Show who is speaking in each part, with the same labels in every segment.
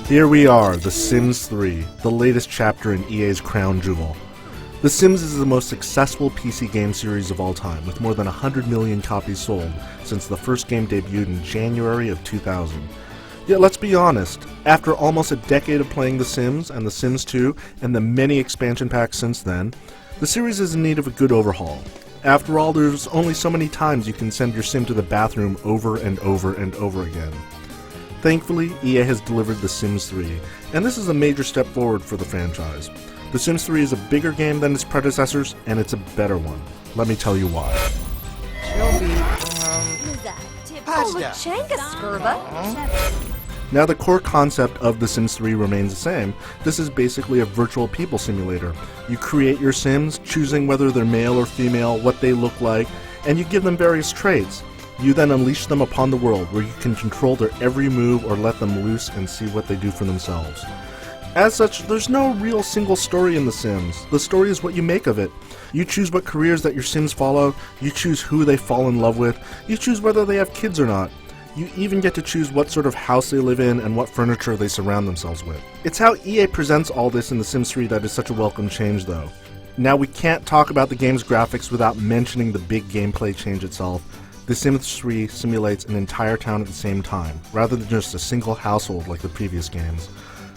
Speaker 1: Here we are, The Sims 3, the latest chapter in EA's crown jewel. The Sims is the most successful PC game series of all time, with more than 100 million copies sold since the first game debuted in January of 2000. Yet let's be honest, after almost a decade of playing The Sims and The Sims 2 and the many expansion packs since then, the series is in need of a good overhaul. After all, there's only so many times you can send your sim to the bathroom over and over and over again. Thankfully, EA has delivered The Sims 3, and this is a major step forward for the franchise. The Sims 3 is a bigger game than its predecessors, and it's a better one. Let me tell you why. Now, the core concept of The Sims 3 remains the same. This is basically a virtual people simulator. You create your Sims, choosing whether they're male or female, what they look like, and you give them various traits. You then unleash them upon the world, where you can control their every move or let them loose and see what they do for themselves. As such, there's no real single story in The Sims. The story is what you make of it. You choose what careers that your Sims follow, you choose who they fall in love with, you choose whether they have kids or not. You even get to choose what sort of house they live in and what furniture they surround themselves with. It's how EA presents all this in The Sims 3 that is such a welcome change, though. Now, we can't talk about the game's graphics without mentioning the big gameplay change itself. The Sims 3 simulates an entire town at the same time, rather than just a single household like the previous games.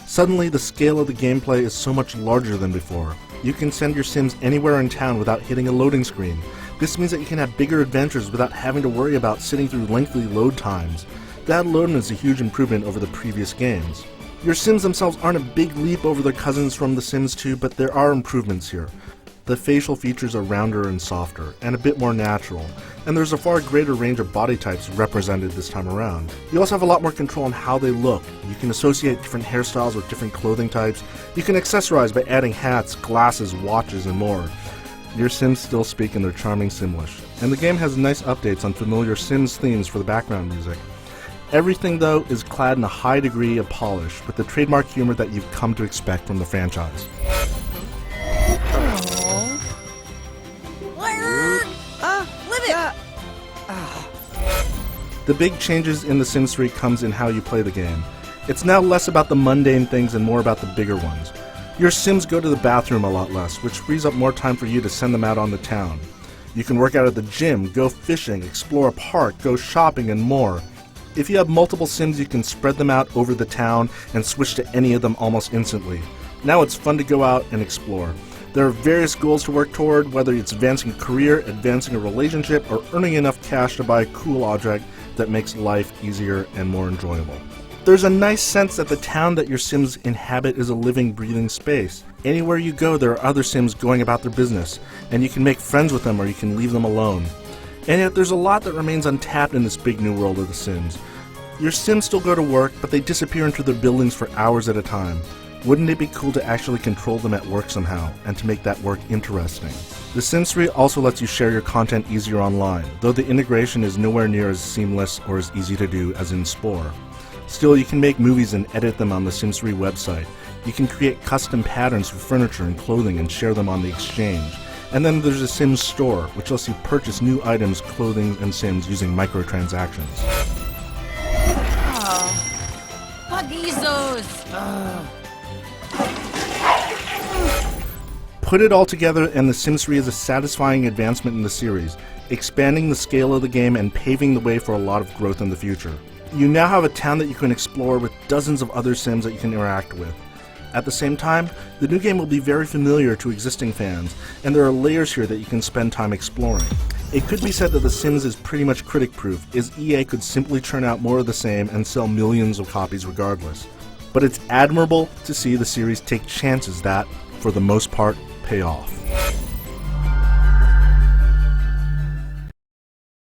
Speaker 1: Suddenly, the scale of the gameplay is so much larger than before. You can send your Sims anywhere in town without hitting a loading screen. This means that you can have bigger adventures without having to worry about sitting through lengthy load times. That alone is a huge improvement over the previous games. Your Sims themselves aren't a big leap over their cousins from The Sims 2, but there are improvements here. The facial features are rounder and softer, and a bit more natural, and there's a far greater range of body types represented this time around. You also have a lot more control on how they look. You can associate different hairstyles with different clothing types. You can accessorize by adding hats, glasses, watches, and more. Your Sims still speak in their charming Simlish, and the game has nice updates on familiar Sims themes for the background music. Everything, though, is clad in a high degree of polish, with the trademark humor that you've come to expect from the franchise. The big changes in The Sims 3 comes in how you play the game. It's now less about the mundane things and more about the bigger ones. Your Sims go to the bathroom a lot less, which frees up more time for you to send them out on the town. You can work out at the gym, go fishing, explore a park, go shopping, and more. If you have multiple Sims, you can spread them out over the town and switch to any of them almost instantly. Now it's fun to go out and explore. There are various goals to work toward, whether it's advancing a career, advancing a relationship, or earning enough cash to buy a cool object that makes life easier and more enjoyable. There's a nice sense that the town that your Sims inhabit is a living, breathing space. Anywhere you go, there are other Sims going about their business, and you can make friends with them or you can leave them alone. And yet there's a lot that remains untapped in this big new world of The Sims. Your Sims still go to work, but they disappear into their buildings for hours at a time. Wouldn't it be cool to actually control them at work somehow, and to make that work interesting? The Sims 3 also lets you share your content easier online, though the integration is nowhere near as seamless or as easy to do as in Spore. Still, you can make movies and edit them on the Sims 3 website. You can create custom patterns for furniture and clothing and share them on the exchange. And then there's a Sims store, which lets you purchase new items, clothing, and Sims using microtransactions.
Speaker 2: Pagizos!
Speaker 1: Put it all together, and The Sims 3 is a satisfying advancement in the series, expanding the scale of the game and paving the way for a lot of growth in the future. You now have a town that you can explore with dozens of other Sims that you can interact with. At the same time, the new game will be very familiar to existing fans, and there are layers here that you can spend time exploring. It could be said that The Sims is pretty much critic-proof, as EA could simply churn out more of the same and sell millions of copies regardless. But it's admirable to see the series take chances that, for the most part, pay off.